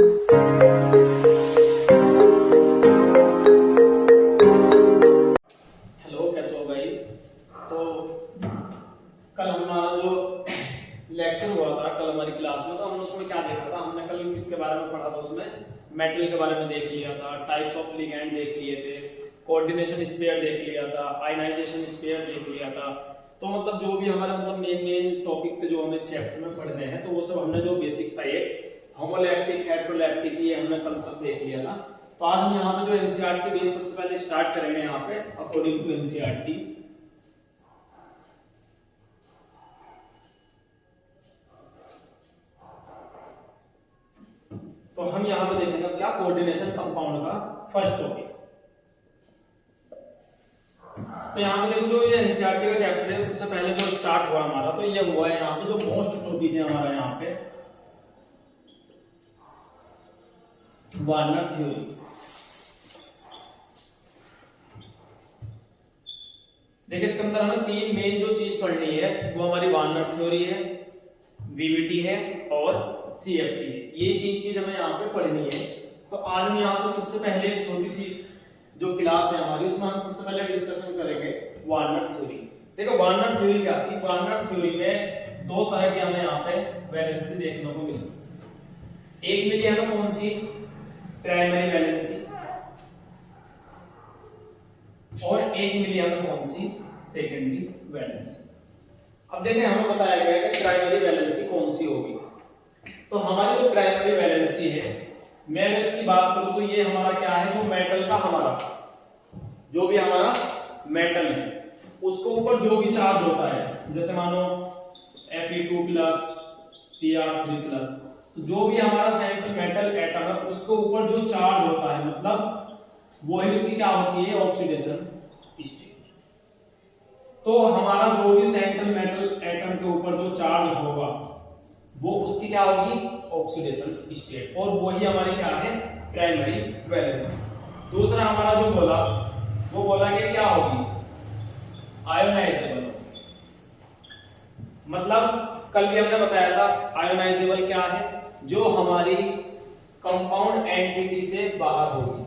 Hello, कैसे हो भाई। तो कल हमारा जो लेक्चर हुआ था कल हमारी क्लास में, तो हमने उसमें क्या देखा था, हमने कल किसके बारे में पढ़ा था, उसमें मेटल के बारे में देख लिया था, टाइप्स ऑफ लिगेंड देख लिए थे, कोऑर्डिनेशन स्पेयर देख लिया था, आयनाइजेशन स्पेयर देख लिया था। तो मतलब जो भी हमारे मतलब मेन टॉपिक थे जो हमें चैप्टर में पढ़ने हैं, तो वो सब हमने जो बेसिक था, ये होमोलैक्टिक, हेटेरोलैक्टिक, ये हमने कल सब देख लिया था। तो आज हम यहाँ पे जो एनसीईआरटी बेस सबसे पहले स्टार्ट करेंगे यहाँ पे अकॉर्डिंग टू एनसीईआरटी। तो हम यहाँ पे देखेंगे क्या, कोऑर्डिनेशन कंपाउंड का फर्स्ट टॉपिक। तो यहाँ पे देखो जो ये एनसीईआरटी का चैप्टर है, सबसे पहले जो स्टार्ट हुआ हमारा, तो ये हुआ है यहाँ पे जो मोस्ट टॉपिक है हमारा यहाँ पे वार्नर थ्योरी। देखिए इसके अंदर हमें तीन मेन जो चीज पढ़नी है वो हमारी वार्नर थ्योरी है, वीवीटी है और सीएफटी है। ये तीन चीज हमें यहाँ पे पढ़नी है। तो आज हम यहाँ पे सबसे पहले एक छोटी सी जो क्लास है हमारी, उसमें हम सबसे पहले डिस्कशन करेंगे वार्नर थ्योरी। देखो वार्नर थ्योरी क्या थी, वार्नर थ्योरी में दो तरह की हमें यहाँ पे वैलेंसी देखने को मिली। एक मिली हमें कौन सी, प्राइमरी वैलेंसी, और एक मिली हमें कौन सी, सेकेंडरी वैलेंसी। अब देखें हमें बताया गया है कि प्राइमरी वैलेंसी कौन सी होगी। तो हमारी जो प्राइमरी वैलेंसी है, मैं अगर इसकी बात करूं तो ये हमारा क्या है, जो मेटल का हमारा जो भी हमारा मेटल है उसको ऊपर जो भी चार्ज होता है, जैसे मानो Fe2+ Cr3+, तो जो भी हमारा सेंट्रल मेटल एटम है उसको ऊपर जो चार्ज होता है, मतलब वही उसकी क्या होती है, ऑक्सीडेशन स्टेट। तो हमारा जो भी सेंट्रल मेटल एटम के ऊपर जो चार्ज होगा वो उसकी क्या होगी, ऑक्सीडेशन स्टेट, और वही हमारी क्या है, प्राइमरी वैलेंसी। दूसरा हमारा जो बोला वो बोला कि क्या होगी, आयोनाइजेबल। मतलब कल भी हमने बताया था आयोनाइजेबल क्या है, जो हमारी कंपाउंड एंटिटी से बाहर होगी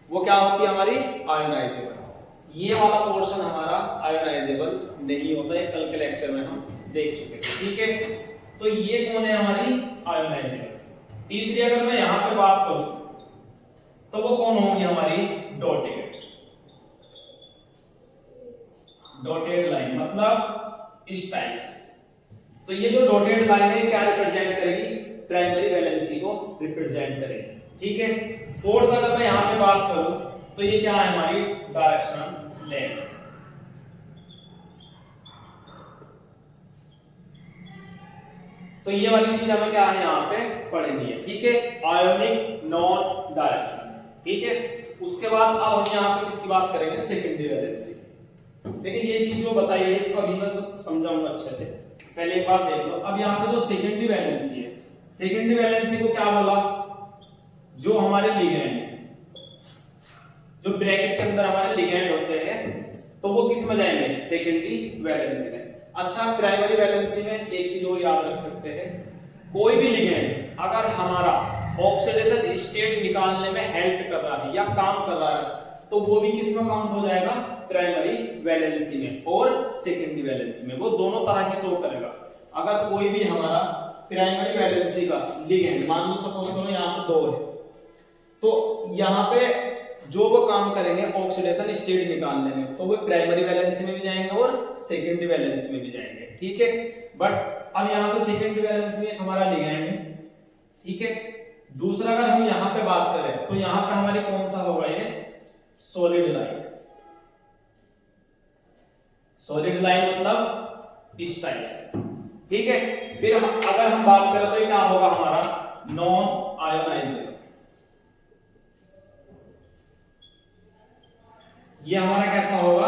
वो क्या होती है, हमारी आयोनाइजेबल। ये वाला पोर्शन हमारा आयोनाइजेबल नहीं होता है, कल के लेक्चर में हम देख चुके हैं, ठीक है। तो ये कौन है, हमारी आयोनाइजेबल। तीसरी अगर मैं यहां पे बात करूं तो वो कौन होगी, हमारी डॉटेड। डॉटेड लाइन मतलब इस टाइप से। तो ये जो डॉटेड लाइन है क्या रिप्रेजेंट करेगी, प्राइमरी वैलेंसी को रिप्रेजेंट करेगी, ठीक है। फोर्थ अगर मैं यहां पे बात करूं तो ये क्या है, हमारी डायरेक्शनल लेस। तो ये वाली चीज हमें क्या है यहाँ पे पढ़नी है, ठीक है, आयोनिक नॉन डायरेक्शनल, ठीक है। उसके बाद अब हम यहाँ पे किसकी बात करेंगे, सेकेंडरी वैलेंसी। देखिए ये चीज जो बताई है इसको अभी मैं समझाऊंगा अच्छे से, पहले एक बार देख लो। अब यहाँ पे जो सेकेंडरी वैलेंसी है, सेकेंडरी वैलेंसी को क्या बोला, जो हमारे लिगैंड है, जो ब्रैकेट के अंदर हमारे लिगैंड होते हैं, तो वो किस में जाएंगे, सेकेंडरी वैलेंसी में। अच्छा, प्राइमरी वैलेंसी में एक चीज और याद रख सकते हैं, कोई भी लिगैंड अगर हमारा ऑक्सीडेशन स्टेट निकालने में हेल्प कर रहा है या काम कर रहा है, तो वो भी किस में काउंट हो जाएगा, प्राइमरी वैलेंसी में और सेकेंडरी वैलेंसी में। वो दोनों तरह की शो करेगा। अगर कोई भी हमारा प्राइमरी वैलेंसी का लिगेंड, मान लो सपोज करो यहाँ पे दो है, तो यहाँ पे जो वो काम करेंगे ऑक्सीडेशन स्टेट निकालने में, तो वो प्राइमरी वैलेंसी में भी जाएंगे और सेकेंडरी वैलेंसी में भी जाएंगे, ठीक है। बट अब यहाँ पे सेकेंडरी वैलेंसी में हमारा लिगेंड है, ठीक है। दूसरा अगर हम यहाँ पे बात करें तो यहाँ पे हमारी कौन सा होगा, ये सॉलिड लाइन। सॉलिड लाइन मतलब इस टाइप से, ठीक है। फिर अगर हम बात करें तो ये क्या होगा, हमारा नॉन आयोनाइजेबल। ये हमारा कैसा होगा,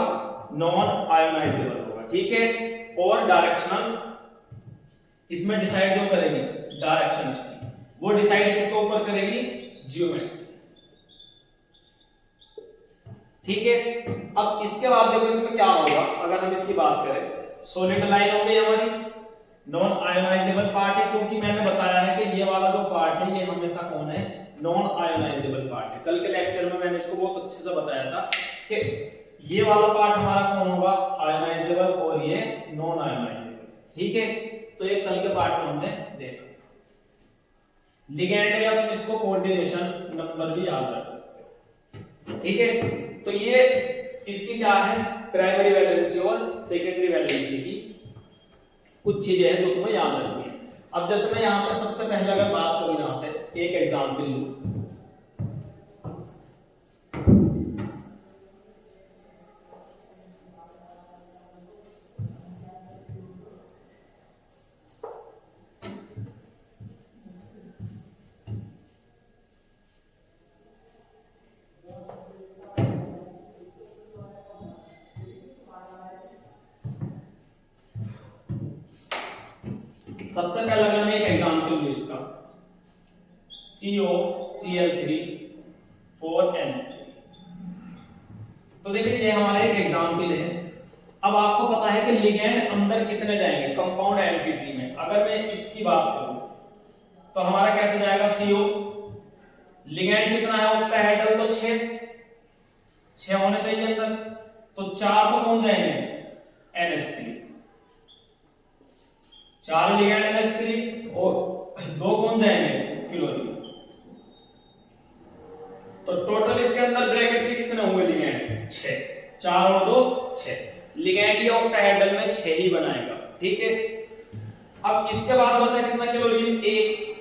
नॉन आयोनाइजेबल होगा, ठीक है। और डायरेक्शनल, इसमें डिसाइड जो करेगी डायरेक्शन की, वो डिसाइड किसके ऊपर करेगी, ज्योमेट्री, ठीक है। अब इसके बाद देखो इसमें क्या होगा, अगर हम इसकी बात करें, सॉलिड लाइन हो गई हमारी, नॉन आयोनाइजेबल पार्ट है, क्योंकि मैंने बताया है कि ये वाला जो पार्ट है ये हमेशा कौन है, नॉन आयोनाइजेबल पार्ट है। कल के लेक्चर में मैंने इसको बहुत अच्छे से बताया था कि ये वाला पार्ट हमारा कौन होगा, आयोनाइजेबल, और ये नॉन आयोनाइजेबल। ठीक है, तो ये कल के पार्ट में हमने देखा। लिगेंड है, या तुम इसको कोऑर्डिनेशन नंबर भी याद रख सकते हो। ठीक है, तो ये इसकी क्या है, प्राइमरी वैलेंसी और सेकेंडरी वैलेंसी की कुछ चीजें हैं जो तुम्हें याद रखनी है। अब जैसे मैं यहाँ पर सबसे पहले अगर बात करूं, यहाँ पे एक एग्जाम्पल लूं, सबसे पहले अगर मैं एक एग्जांपल लूं इसका, COCl3 4NH3, तो देखिए ये हमारा एक एग्जांपल है। अब आपको पता है कि लिगेंड अंदर कितने जाएंगे कंपाउंड एंटिटी में। अगर मैं इसकी बात करूं तो हमारा कैसे जाएगा, CO, लिगेंड कितना है ऑक्टाहेड्रल, तो 6 होने चाहिए अंदर, तो 4 तो कौन जाएंगे, NH3, 4 लिगेंड NH3, और 2 कौन जाएंगे, क्लोरीन। तो टोटल इसके अंदर ब्रैकेट के कितने होंगे लिगेंड, 6, 4 और 2 6, लिगेंड ये ऑक्टाहेड्रल में 6 ही बनाएगा। ठीक है, अब इसके बाद बचा कितना क्लोरीन, 1,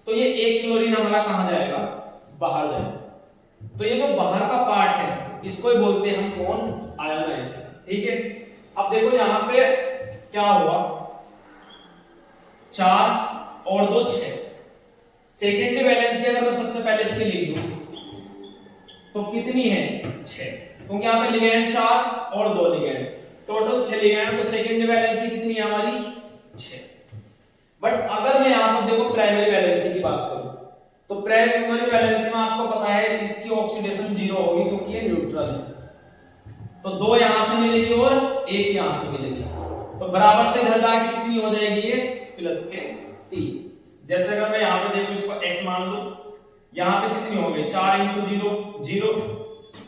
तो ये 1 क्लोरीन हमारा कहां जाएगा, बाहर जाएगा। तो ये जो बाहर का पार्ट है इसको ही बोलते हैं हम कौन, आयोनाइजर। ठीक है, अब देखो यहां पे क्या हुआ, 4 और 2 6, सेकेंडरी वैलेंसी अगर मैं सबसे पहले इसके लिख दूं तो कितनी है, 6, क्योंकि यहां पे लिगेंड 4 और 2 लिगेंड, टोटल 6 लिगेंड, तो सेकेंडरी वैलेंसी कितनी है हमारी, 6। बट अगर मैं यहां पर देखो प्राइमरी वैलेंसी की बात करूं तो प्राइमरी वैलेंसी में आपको पता है इसकी ऑक्सीडेशन 0 होगी, क्योंकि ये न्यूट्रल है। तो 2 यहां से मिलेगी और 1 यहां से मिलेगी, तो बराबर से इधर जाके कितनी हो जाएगी, ये प्लस के 3। जैसे अगर मैं यहां पे देखूं इसको x मान लूं, यहां पे कितनी होगी, 4 × 0 0,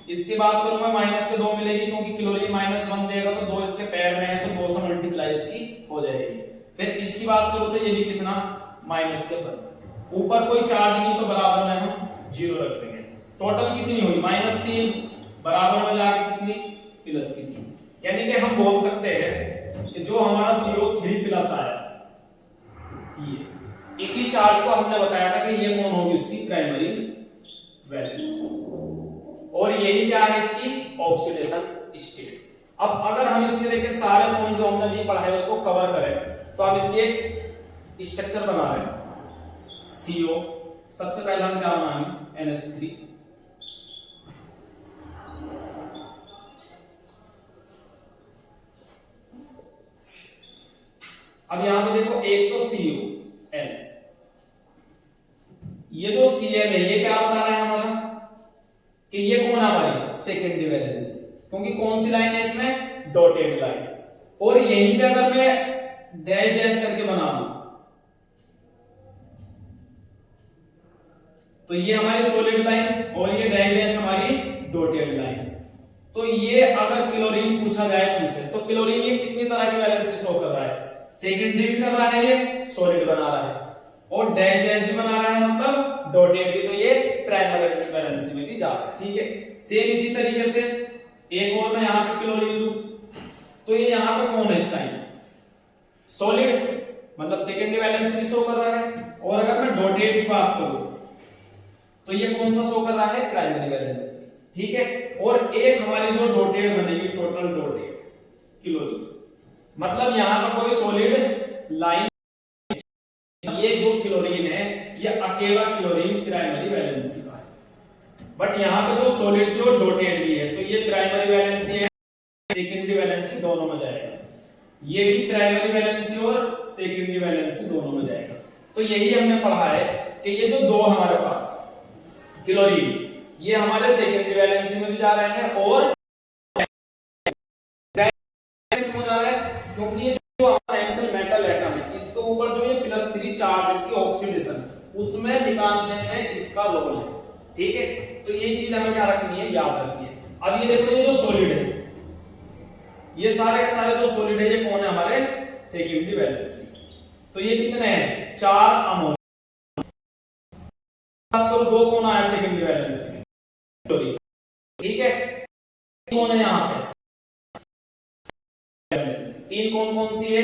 इसकी बात करूं मैं माइनस के 2 मिलेगी, क्योंकि क्लोरीन -1 देगा, तो 2 इसके पैर में है, तो 2 से मल्टीप्लाई इसकी हो जाएगी। फिर इसकी बात करूं तो ये भी कितना, माइनस के पर, ऊपर कोई चार्ज नहीं, तो बराबर में हम 0 रख देंगे। टोटल कितनी हुई, -3, बराबर में जाके कितनी, प्लस की 3। यानी कि हम बोल सकते हैं कि जो हमारा CO3+ आया, ये इसी चार्ज को हमने बताया था कि ये कौन होगी उसकी प्राइमरी वैलेंसी, और यही क्या है इसकी ऑक्सीडेशन स्टेट। अब अगर हम इसके लेके सारे पॉइंट जो हमने अभी पढ़ा है उसको कवर करें, तो हम इसलिए एक स्ट्रक्चर बना रहे हैं, CO, सबसे पहले हम क्या बनाएंगे, NH3, अब यहां पे देखो एक तो COL, ये जो Cl है ये क्या बता रहा है हमारा कि ये कौन है हमारी सेकेंडरी वैलेंसी, क्योंकि कौन सी लाइन है इसमें, डॉटेड लाइन। और यहीं पे अगर मैं डैश डैश करके बना दूं तो ये हमारी सॉलिड लाइन और ये डैश डैश हमारी डॉटेड लाइन। तो ये अगर क्लोरीन पूछा जाए तुमसे तो क्लोरीन ये कितनी तरह की वैलेंसी शो कर रहा है, सेकेंडरी भी कर रहा है, ये सॉलिड बना रहा है, और डैश डैश भी बना रहा है, मतलब डॉटेड भी, तो ये प्राइमरी वैलेंसी में भी जा रहा है। ठीक है, सेम इसी तरीके से एक और मैं यहां पे क्लोरीन लूं तो ये यहां पे कौन है इस टाइम, सॉलिड, मतलब सेकेंडरी वैलेंसी भी शो कर रहा है, और अगर मैं डॉटेड की बात करूं तो ये कौन सा शो कर रहा है, प्राइमरी वैलेंसी। ठीक है, और एक हमारी जो डॉटेड बनेगी, टोटल डॉटेड क्लोरीन, मतलब यहां पर कोई सॉलिड लाइन, ये जो क्लोरीन है ये अकेला क्लोरीन प्राइमरी वैलेंसी का है। बट यहां पे जो सॉलिड भी और डॉटेड भी है, तो ये प्राइमरी वैलेंसी है, सेकेंडरी वैलेंसी दोनों में जाएगा, ये भी प्राइमरी वैलेंसी और सेकेंडरी वैलेंसी दोनों में जाएगा। तो यही हमने पढ़ा है कि ये जो दो हमारे पास क्लोरीन, ये हमारे सेकेंडरी वैलेंसी में भी जा रहे हैं और हो जा रहा है, क्योंकि ये जो सेंट्रल मेटल एटम है इस चार्ज इसकी ऑक्सीडेशन, उसमें निकालने में इसका रोल है। ठीक है, तो ये चीज हमें क्या रखनी है, याद रखनी है। अब ये देखो, ये जो सॉलिड है, ये सारे के सारे जो सॉलिड है, ये कौन है, हमारे सेकेंडरी वैलेंसी। तो ये कितने हैं, 4 अमोनिया। तो 2 कौन आया सेकेंडरी वैलेंसी में, क्लोरीन। ठीक है, कौन है यहाँ पे, 3 कौन कौन सी है,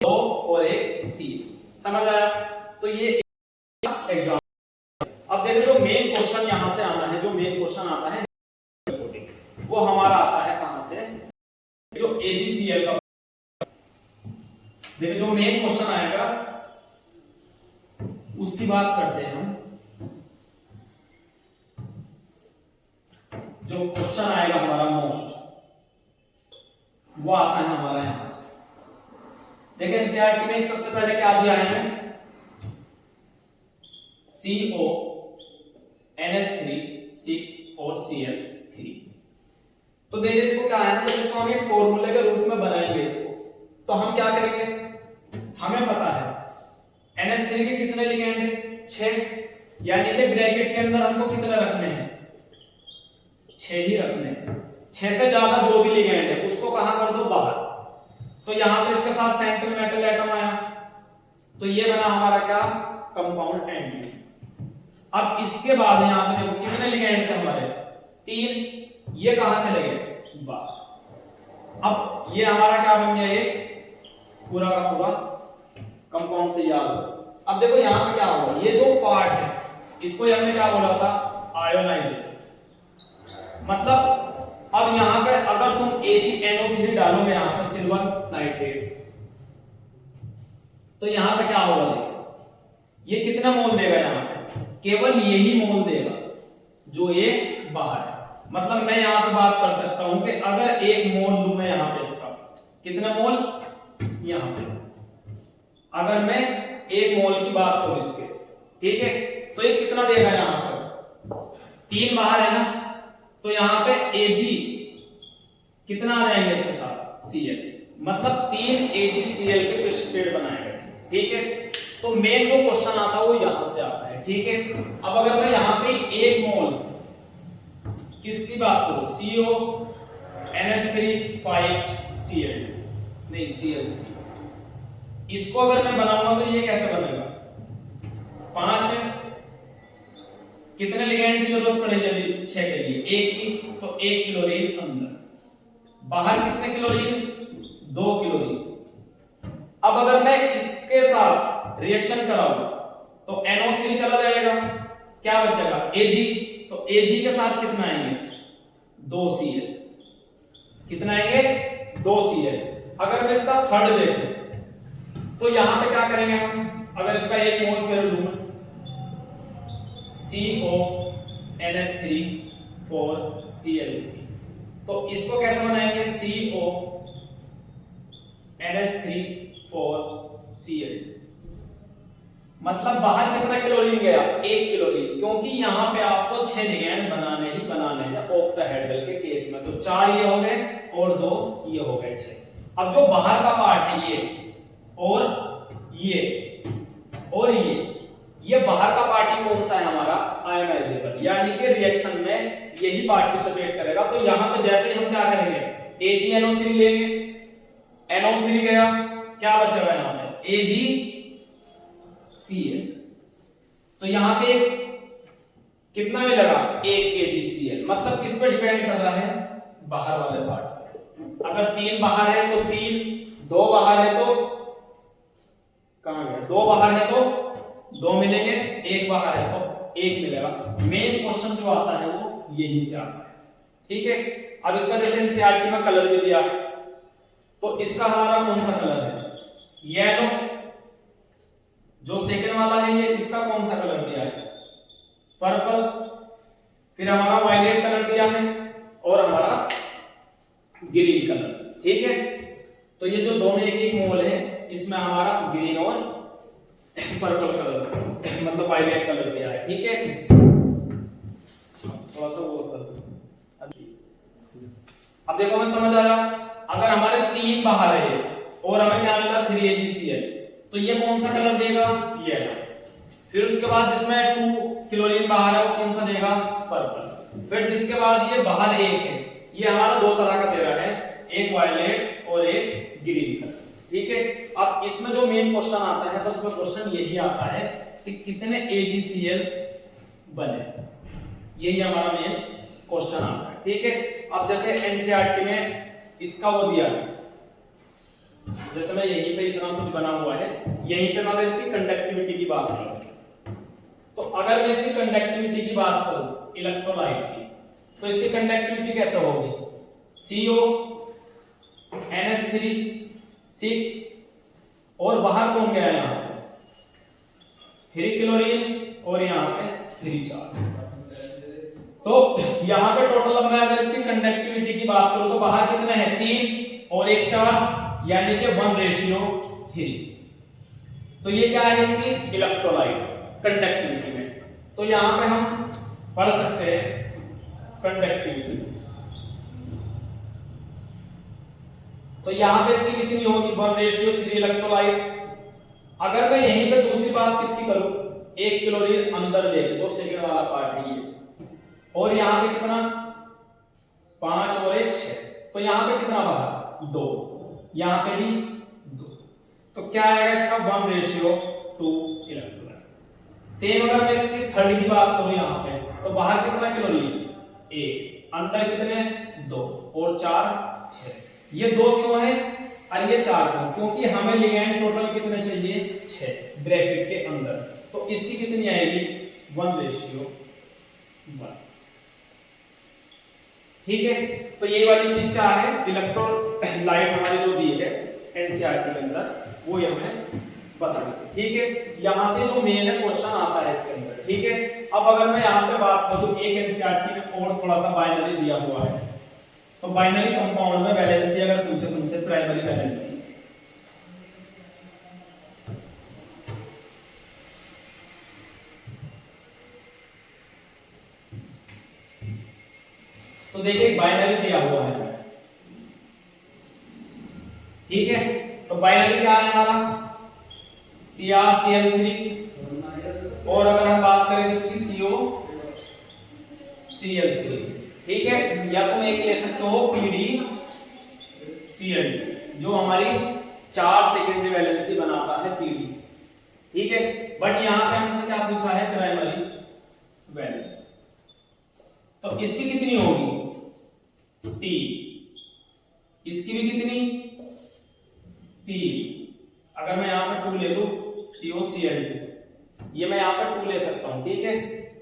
2 और 1 3। समझ आया। तो ये एग्जाम। अब देखो जो मेन क्वेश्चन यहां से आना है, जो मेन क्वेश्चन आता है वो हमारा आता है कहां से, जो AgCl का। देखो जो मेन क्वेश्चन आएगा उसकी बात करते हैं हम। जो क्वेश्चन आएगा हमारा मोस्ट, वो आता है हमारा यहां से। देखिए एनसीईआरटी में सबसे पहले क्या दिया है, CO NH3 6 और Cl3। तो देखिए इसको क्या है ना, तो इसको हम एक फॉर्मूले के रूप में बनाएंगे इसको। तो हम क्या करेंगे, हमें पता है NH3 के कितने लिगेंड है, 6, यानी कि ब्रैकेट के अंदर हमको कितने रखने हैं, 6 ही रखने हैं। 6 से ज्यादा जो भी लिगेंड है उसको कहां कर दो, बाहर। तो यहां पे इसके साथ सेंट्रल मेटल एटम आया, तो ये बना हमारा क्या, कंपाउंड एंटी। अब इसके बाद यहां पे देखो कितने लिगेंड थे हमारे, 3, ये कहां चले गए, बाहर। अब ये हमारा क्या बन गया, ये पूरा का पूरा कंपाउंड तैयार हो। अब देखो यहां पे क्या होगा, ये जो पार्ट है इसको हमने क्या बोला था, आयोनाइजेशन। मतलब अब यहां पे अगर तुम AgNO3 डालोगे यहां पे सिल्वर नाइट्रेट, तो यहां पे क्या होगा, देखो ये कितना मोल देगा, यहां पे केवल यही मोल देगा जो ये बाहर है। मतलब मैं यहां पे बात कर सकता हूं कि अगर 1 मोल लूं मैं यहां पे इसका, कितना मोल, यहां पे अगर मैं 1 मोल की बात करूं इसके, ठीक है, तो ये कितना देगा, यहां पर 3 बाहर है ना, तो यहां पे Ag कितना आ जाएंगे इसके साथ, Cl, मतलब 3 AgCl के प्रेसिपिटेट बनाएंगे। ठीक है, तो मेन जो क्वेश्चन आता है वो यहां से आता है। ठीक है, अब अगर मैं यहां पे 1 मोल किसकी बात करूं, CO NH3 5 Cl, नहीं Cl3, इसको अगर मैं बनाऊंगा तो ये कैसे बनेगा, 5 है, कितने लिगेंड की जरूरत पड़ेगी अभी, 6 के लिए, 1 की, तो 1 क्लोरीन अंदर, बाहर कितने क्लोरीन, 2 क्लोरीन। अब अगर मैं इसके साथ रिएक्शन कराऊं तो NO3 चला जाएगा, क्या बचेगा, Ag, तो Ag के साथ कितना आएंगे, 2 Cl, कितना आएंगे, 2 Cl। अगर मैं इसका थर्ड देखूं तो यहां पे क्या करेंगे हम, अगर इसका 1 मोल फिर लूं, CO NH3 4 Cl3, तो इसको कैसे बनाएंगे, CO NH3 4 Cl, मतलब बाहर कितना क्लोरीन गया, 1 क्लोरीन, क्योंकि यहां पे आपको 6 लिगेंड बनाने ही बनाने हैं ऑक्टाहेड्रल के केस में। तो 4 ये हो गए और 2 ये हो गए 6। अब जो बाहर का पार्ट है ये और ये बाहर का पार्ट कौन सा है हमारा, आयोनाइजेबल, यानी कि रिएक्शन में यही पार्टिसिपेट करेगा। तो यहां पे जैसे हम क्या करेंगे, AgNO3 लेंगे, NO3 गया, क्या बचेगा यहां पे, AgCl, तो यहां पे कितना मिलेगा, 1 AgCl, मतलब किस पे डिपेंड कर रहा है, बाहर वाले पार्ट। अगर 3 बाहर है तो 3, 2 बाहर है तो कहां गया, 2 बाहर है तो 2 मिलेंगे, 1 बाहर है तो 1 मिलेगा। मेन क्वेश्चन जो आता है वो यही से आता है। ठीक है, अब इसका जैसे एनसीईआरटी में कलर भी दिया है, तो इसका हमारा कौन सा कलर है, येलो। जो सेकंड वाला है ये, इसका कौन सा कलर दिया है, पर्पल। फिर हमारा वायलेट कलर दिया है और हमारा ग्रीन कलर। ठीक है, तो ये जो दोनों एक मोल है, इसमें हमारा ग्रीन और पर्पल कलर, मतलब वायलेट कलर दिया है। ठीक है, थोड़ा सा वो कर दो। अब देखो हमें समझ आया, अगर हमारे 3 बाहर है और हमें क्या मिला, 3 AgCl, तो ये कौन सा कलर देगा, ये। फिर उसके बाद जिसमें 2 क्लोरीन बाहर है वो कौन सा देगा, पर्पल। फिर जिसके बाद ये बाहर 1 है, ये हमारा 2 तरह का दे रहा है, एक वायलेट और एक ग्रीन कलर, ठीक है। अब इसमें जो मेन क्वेश्चन आता है, बस वो क्वेश्चन यही आता है कि कितने AgCl बने, यही हमारा मेन क्वेश्चन आता है, ठीक है। अब जैसे एनसीईआरटी में इसका वो दिया है, जैसे मैं यहीं पे इतना कुछ बना हुआ है, यहीं पे मैं अगर इसकी कंडक्टिविटी की बात करूं, तो अगर मैं इसकी कंडक्टिविटी की बात करूं इलेक्ट्रोलाइट की, तो इसकी कंडक्टिविटी कैसे होगी, CO NH3 6 और बाहर कौन गया है, यहाँ पे 3 क्लोरीन और यहाँ पे 3 चार्ज। तो यहाँ पे टोटल अब मैं अगर इसकी कंडक्टिविटी की बात करूं तो बाहर कितने हैं, 3 और 1 चार्ज, यानी कि 1:3। तो ये क्या है इसकी इलेक्ट्रोलाइट कंडक्टिविटी में। तो यहाँ पे हम पढ़ सकते हैं कंडक्टिविटी, तो यहाँ पे इसकी कितनी होगी, 1:3 इलेक्ट्रोलाइट। अगर मैं यहीं पे दूसरी बात किसकी करूं, 1 क्लोरीन अंदर लेके, जो सेकंड वाला पार्ट है ये, और यहाँ पे कितना 5 और 1 6, तो यहाँ पे कितना बाहर 2, यहाँ पे भी 2, तो क्या आएगा इसका 1:2 इलेक्ट्रोलाइट। सेम अगर मैं इसकी थर्ड की बात करूं यहाँ पे, तो बाहर कितना क्लोरीन 1, अंदर कितने 2 और 4 6, ये 2 क्यों है और ये 4 क्यों, क्योंकि हमें लिगैंड टोटल कितने चाहिए 6 ब्रैकेट के अंदर, तो इसकी कितनी आएगी 1:1, ठीक है। तो ये वाली चीज क्या है, इलेक्ट्रोलाइट हमारी जो दी है एनसीईआरटी के अंदर, वो हमें बता देते, ठीक है। यहां से जो मेन है क्वेश्चन आता है इसके अंदर, ठीक है। अब अगर मैं यहाँ पे बात करूं, एक एनसीईआरटी में और थोड़ा सा बाइनरी दिया हुआ है, तो बाइनरी कंपाउंड में वैलेंसी अगर पूछे तुमसे, प्राइमरी वैलेंसी, तो देखिए बाइनरी दिया हुआ है, ठीक है। तो बाइनरी क्या है हमारा CrCl3, और अगर हम बात करें इसकी COCl3, ठीक है। या तुम एक ले सकते हो PdCl, जो हमारी 4 सेकेंडरी वैलेंसी बनाता है PD, ठीक है। बट यहां पे हमसे क्या पूछा है, प्राइमरी वैलेंसी, तो इसकी कितनी होगी 3, इसकी भी कितनी 3, अगर मैं यहां पे 2 ले लूं COCl2, ये मैं यहां पे 2 ले सकता हूं, ठीक है।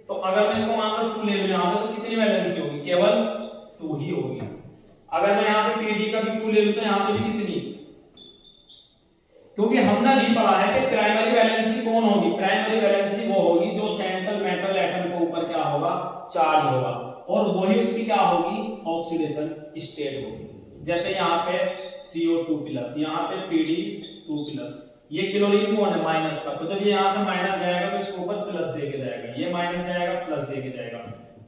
तो अगर मैं इसको मान लो 2 ले लूं यहां पे, तो कितनी वैलेंसी होगी, केवल 2 ही होगी। अगर मैं यहां पे PD का भी 2 ले लूं तो यहां पे भी कितनी, क्योंकि हमने भी पढ़ा है कि प्राइमरी वैलेंसी कौन होगी, प्राइमरी वैलेंसी वो होगी जो सेंट्रल मेटल एटम के ऊपर क्या होगा, चार्ज होगा, और वही उसकी क्या होगी, ऑक्सीडेशन स्टेट होगी। जैसे यहाँ पे CO2+, यहाँ पे PD2+, ये क्लोरीन कौन है माइनस का, तो जब ये यहाँ से माइनस जाएगा तो इसके ऊपर प्लस देके जाएगा, ये माइनस जाएगा प्लस देके जाएगा।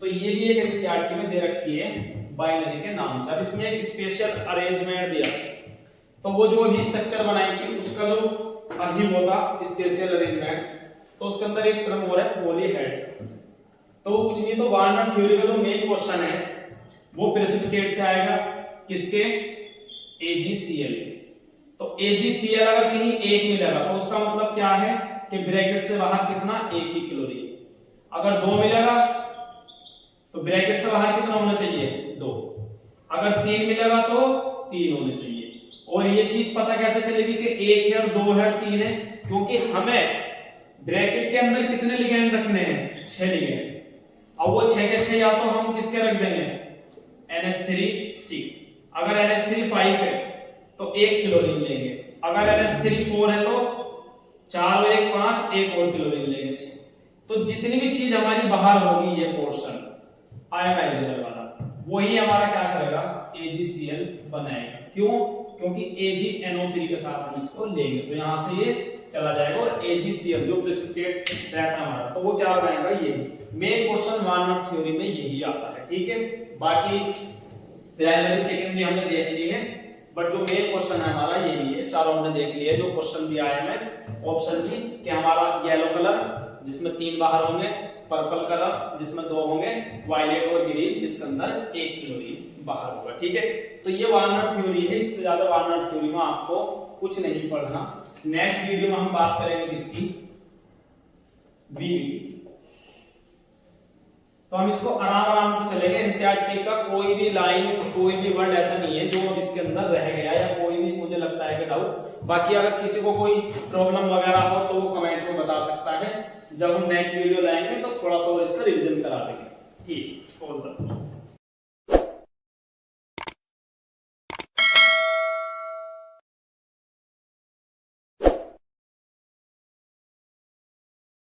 तो ये भी एक एनसीईआरटी में दे रखी है बाइनरी के नाम से। अब इसमें एक स्पेशल अरेंजमेंट दिया, तो वो जो अभी स्ट्रक्चर बनाई थी उसका जो अभी होगा स्पेशल अरेंजमेंट, तो उसके अंदर एक टर्म हो रहा है पॉलीहेड। तो कुछ नहीं, तो वार्नर थ्योरी का जो मेन क्वेश्चन है वो प्रेसिपिटेट से आएगा, किसके AgCl। तो AgCl अगर कहीं 1 मिलेगा तो उसका मतलब क्या है कि ब्रैकेट से बाहर कितना 1 ही क्लोरीन, अगर 2 मिलेगा तो ब्रैकेट से बाहर कितना होना चाहिए 2, अगर 3 मिलेगा तो 3 होने चाहिए। और ये चीज पता कैसे चलेगी कि 1 है और 2 है और 3 है, क्योंकि हमें ब्रैकेट के अंदर कितने लिगैंड रखने हैं 6 लिगैंड। अब वो 6 के 6 या तो हम किसके रख देंगे NH3 6, अगर NH3 5 है तो 1 क्लोरीन लेंगे, अगर NH3 4 है तो 4 और 1 5, 1 और क्लोरीन लेंगे 6। तो जितनी भी चीज हमारी बाहर होगी ये पोर्शन आयोनाइजर वाला, वही हमारा क्या करेगा AgCl बनाएगा। क्यों, क्योंकि AgNO3 के साथ हम इसको लेंगे तो यहां से ये चला जाएगा, और AgCl जो प्रेसिपिटेट रहता हमारा, तो वो क्या बनाएगा, ये मेन क्वेश्चन वार्नर थ्योरी में यही आता है, ठीक है। बाकी प्राइमरी सेकेंडरी हमने देख ली है, बट जो मेन क्वेश्चन है हमारा यही है, चारों हमने देख लिए जो क्वेश्चन दिया है हमें ऑप्शन बी कि हमारा येलो कलर जिसमें 3 बाहर होंगे, पर्पल कलर जिसमें 2 होंगे, वायलेट और ग्रीन जिसके अंदर 1 क्लोरीन बाहर होगा। ठीक है, तो ये वार्नर थ्योरी है, इससे ज्यादा वार्नर थ्योरी में आपको कुछ नहीं पढ़ना। नेक्स्ट वीडियो में हम बात करेंगे किसकी, बीबीटी। तो हम इसको आराम आराम से चलेंगे। एनसीईआरटी का कोई भी लाइन, कोई भी वर्ड ऐसा नहीं है जो इसके अंदर रह गया या कोई भी मुझे लगता है कि डाउट। बाकी अगर किसी को कोई प्रॉब्लम वगैरह हो तो वो कमेंट में बता सकता है। जब हम नेक्स्ट वीडियो लाएंगे तो थोड़ा सा और इसका रिवीजन करा देंगे। ठीक, ऑल द बेस्ट।